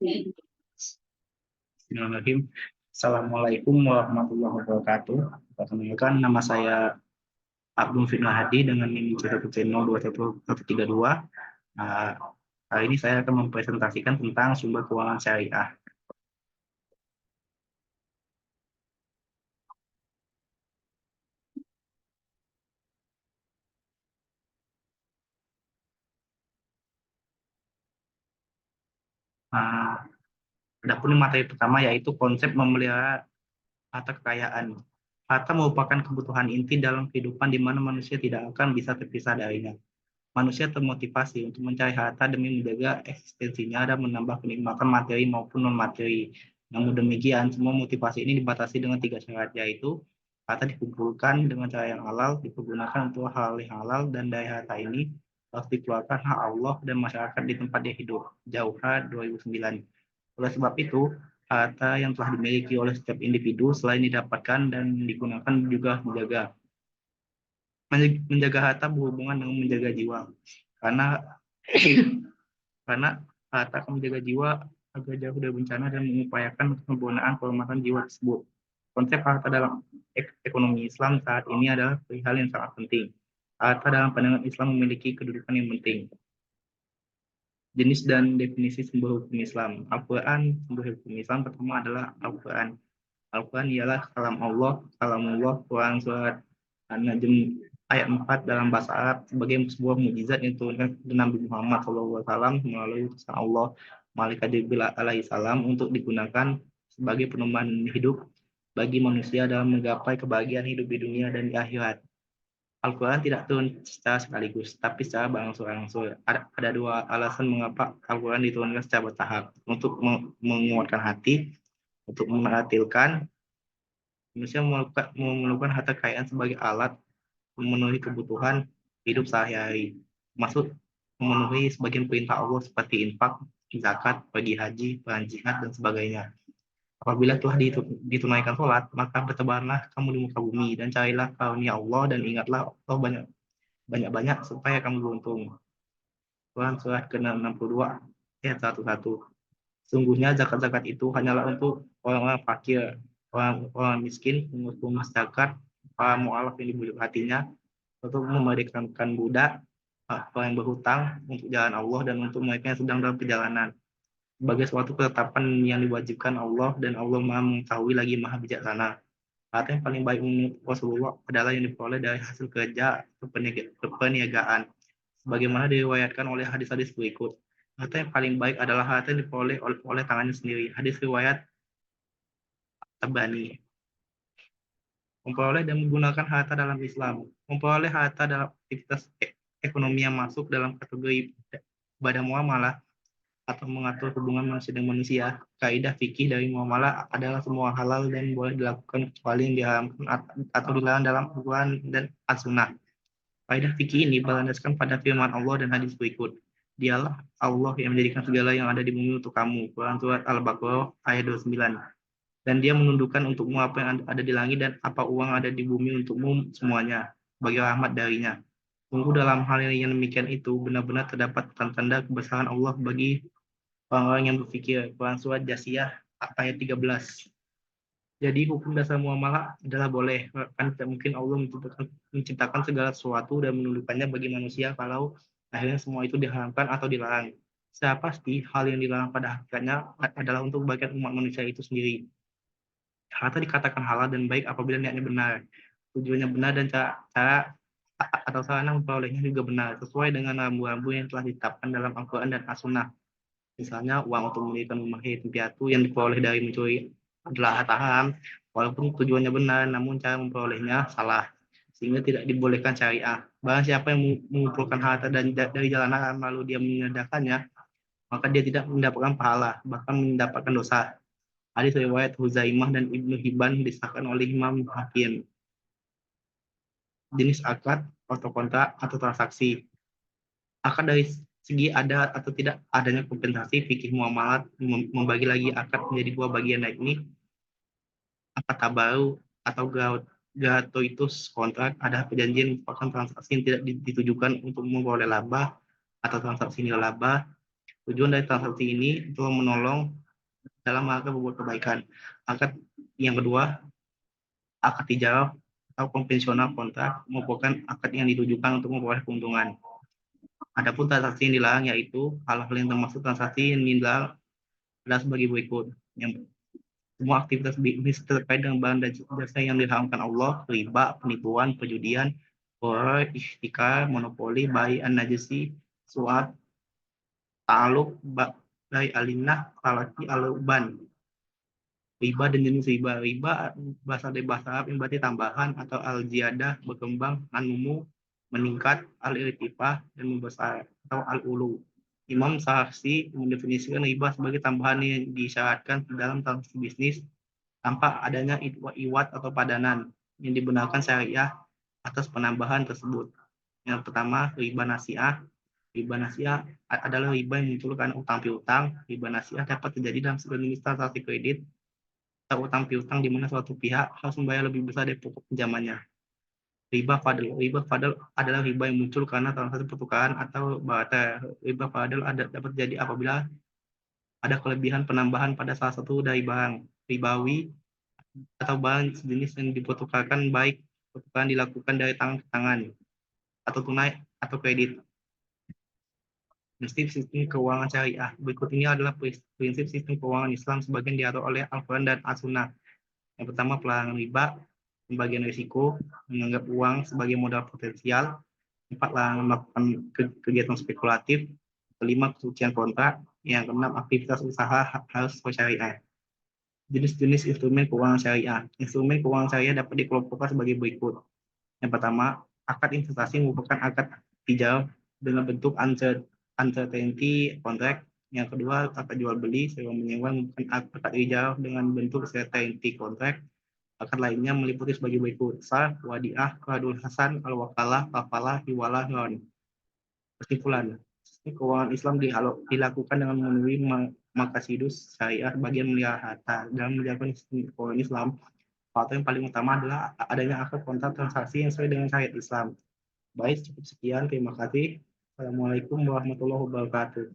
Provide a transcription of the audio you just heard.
Bismillahirrahmanirrahim. Assalamualaikum warahmatullahi wabarakatuh. Perkenalkan, nama saya Abdul Fitnah Hadi dengan NIM 1102132. Nah, Kali ini saya akan mempresentasikan tentang sumber keuangan syariah. Nah, Adapun materi pertama yaitu konsep memelihara harta kekayaan. Harta merupakan kebutuhan inti dalam kehidupan di mana manusia tidak akan bisa terpisah darinya. Manusia termotivasi untuk mencari harta demi menjaga eksistensinya dan menambah kenikmatan materi maupun non-materi. Namun demikian, semua motivasi ini dibatasi dengan tiga syarat, yaitu harta dikumpulkan dengan cara yang halal, dipergunakan untuk hal yang halal, dan dari harta ini harus dikeluarkan hak Allah dan masyarakat di tempat dia hidup. Jauhar 2009. Oleh sebab itu, harta yang telah dimiliki oleh setiap individu selain didapatkan dan digunakan juga menjaga harta berhubungan dengan menjaga jiwa. Karena karena harta akan menjaga jiwa agar jauh dari bencana dan mengupayakan penggunaan kehormatan jiwa tersebut. Konsep harta dalam ekonomi Islam saat ini adalah hal yang sangat penting. Harta dalam pandangan Islam memiliki kedudukan yang penting. Jenis dan definisi sumber hukum Islam. Al-Quran, sumber hukum Islam pertama adalah Al-Quran. Al-Quran ialah kalamullah, Quran surat An-Najm ayat 4 dalam bahasa Arab sebagai sebuah mukjizat yang diturunkan kepada Nabi Muhammad SAW melalui utusan Allah malaikat Jibril alaihi salam untuk digunakan sebagai pedoman hidup bagi manusia dalam menggapai kebahagiaan hidup di dunia dan di akhirat. Al-Quran tidak turun secara sekaligus, tapi secara berangsur-angsur. Ada dua alasan mengapa Al-Quran diturunkan secara bertahap. Untuk menguatkan hati, untuk mengatilkan, manusia memerlukan harta kekayaan sebagai alat memenuhi kebutuhan hidup sehari-hari. Maksud memenuhi sebagian perintah Allah seperti infak, zakat, pergi haji, perang jihad, dan sebagainya. Apabila telah ditunaikan sholat, maka bertebaranlah kamu di muka bumi dan carilah karunia Allah dan ingatlah Allah banyak-banyak supaya kamu beruntung. Quran surat ke-62 ayat 11. Sungguhnya zakat-zakat itu hanyalah untuk orang-orang fakir, orang-orang miskin, pengurus zakat, para mu'alaf yang dibujuk hatinya, untuk memerdekakan budak, orang yang berhutang untuk jalan Allah, dan untuk mereka yang sedang dalam perjalanan. Sebagai suatu ketetapan yang diwajibkan Allah, dan Allah maha mengetahui lagi maha bijaksana. Harta yang paling baik menurut Rasulullah adalah yang diperoleh dari hasil kerja atau perniagaan. Sebagaimana diriwayatkan oleh hadis-hadis berikut. Harta yang paling baik adalah harta yang diperoleh oleh tangannya sendiri. Hadis riwayat Tabani. Memperoleh dan menggunakan harta dalam Islam. Memperoleh harta dalam aktivitas ekonomi yang masuk dalam kategori ibadah muamalah atau mengatur hubungan manusia dengan manusia. Kaidah fikih dari muamalah adalah semua halal dan boleh dilakukan kecuali yang diharamkan atau dilarang dalam Al-Quran dan As-Sunnah. Kaidah fikih ini berlandaskan pada firman Allah dan hadis berikut. Dialah Allah yang menjadikan segala yang ada di bumi untuk kamu. Quran surat Al-Baqarah ayat 29. Dan dia menundukkan untukmu apa yang ada di langit dan apa uang ada di bumi untukmu semuanya sebagai rahmat darinya. Sungguh dalam hal yang demikian itu benar-benar terdapat tanda-tanda kebesaran Allah bagi orang-orang yang berpikir. Quran surat Jasiyah ayat 13. Jadi hukum dasar muamalah adalah boleh. Kan tidak mungkin Allah menciptakan segala sesuatu dan menundukkannya bagi manusia kalau akhirnya semua itu diharamkan atau dilarang. Secara pasti hal yang dilarang pada hakikatnya adalah untuk bagian umat manusia itu sendiri. Harta dikatakan halal dan baik apabila niatnya benar, tujuannya benar, dan cara atau sarana memperolehnya juga benar, sesuai dengan rambu-rambu yang telah ditetapkan dalam Al-Quran dan As-Sunnah. Misalnya, uang untuk mendirikan rumah yatim piatu yang diperoleh dari mencuri adalah harta haram, walaupun tujuannya benar, namun cara memperolehnya salah, sehingga tidak dibolehkan syariah. Barang siapa yang mengumpulkan harta dari jalan haram lalu dia menyedarkannya, maka dia tidak mendapatkan pahala, bahkan mendapatkan dosa. Hadis riwayat Huzaimah dan Ibnu Hibban disahkan oleh Imam Hakim. Jenis akad atau kontrak atau transaksi. Akad dari segi ada atau tidak adanya kompensasi, fikih muamalat membagi lagi akad menjadi dua bagian, yakni akad tabaru atau gratuitus kontrak. Ada perjanjian merupakan transaksi yang tidak ditujukan untuk memperoleh laba atau transaksi nilai laba. Tujuan dari transaksi ini untuk menolong dalam rangka berbuat kebaikan. Akad yang kedua, akad tijarah atau konvensional kontrak merupakan akad yang ditujukan untuk memperoleh keuntungan. Adapun transaksi yang dilarang yaitu hal-hal yang termasuk transaksi yang dilarang adalah sebagai berikut. Yang semua aktivitas bisnis terkait dengan barang dan jasa yang diharamkan Allah, riba, penipuan, perjudian, qor, ihtikar, monopoli, bai an-najisi, suat, ta'aluk, bai alinah, talaki, aluban. Riba dan jenis riba. Riba bahasa dari bahasa Arab yang berarti tambahan atau al-ziyadah, berkembang, an-numu, meningkat, al-irtifah, dan membesar atau al-ulu. Imam Saharsi mendefinisikan riba sebagai tambahan yang disyaratkan dalam transaksi bisnis tanpa adanya iwat atau padanan yang dibenarkan syariah atas penambahan tersebut. Yang pertama, riba nasiah. Riba nasiah adalah riba yang muncul karena utang piutang. Riba nasiah dapat terjadi dalam segala jenis transaksi kredit atau utang piutang di mana suatu pihak harus membayar lebih besar dari pokok pinjamannya. Riba fadl. Riba fadl adalah riba yang muncul karena transaksi pertukaran atau barter. Riba fadl dapat terjadi apabila ada kelebihan penambahan pada salah satu dari barang ribawi atau barang sejenis yang dipertukarkan, baik pertukaran dilakukan dari tangan ke tangan atau tunai atau kredit. Prinsip sistem keuangan syariah. Berikut ini adalah prinsip sistem keuangan Islam sebagian diatur oleh Al-Quran dan As-Sunnah. Yang pertama, pelarangan riba, pembagian risiko, menganggap uang sebagai modal potensial. 4, larangan melakukan kegiatan spekulatif. 5, kesucian kontrak. Yang keenam, aktivitas usaha harus sesuai syariah. Jenis-jenis instrumen keuangan syariah. Instrumen keuangan syariah dapat dikelompokkan sebagai berikut. Yang pertama, akad investasi merupakan akad tijarah dengan bentuk uncertainty contract. Yang kedua, akad jual beli sewa menyewa merupakan akad tijarah dengan bentuk certainty contract. Akad lainnya meliputi sebagai berikut: sar, wadiah, qardul hasan, al-wakalah, kafalah, hiwalah, ron. Kesimpulan, sistem keuangan Islam dilakukan dengan memenuhi maqasidus syariah bagian melihara harta. Dalam menjalankan sistem keuangan Islam, faktor yang paling utama adalah adanya akad kontrak transaksi yang sesuai dengan syariat Islam. Baik, cukup sekian. Terima kasih. Assalamualaikum warahmatullahi wabarakatuh.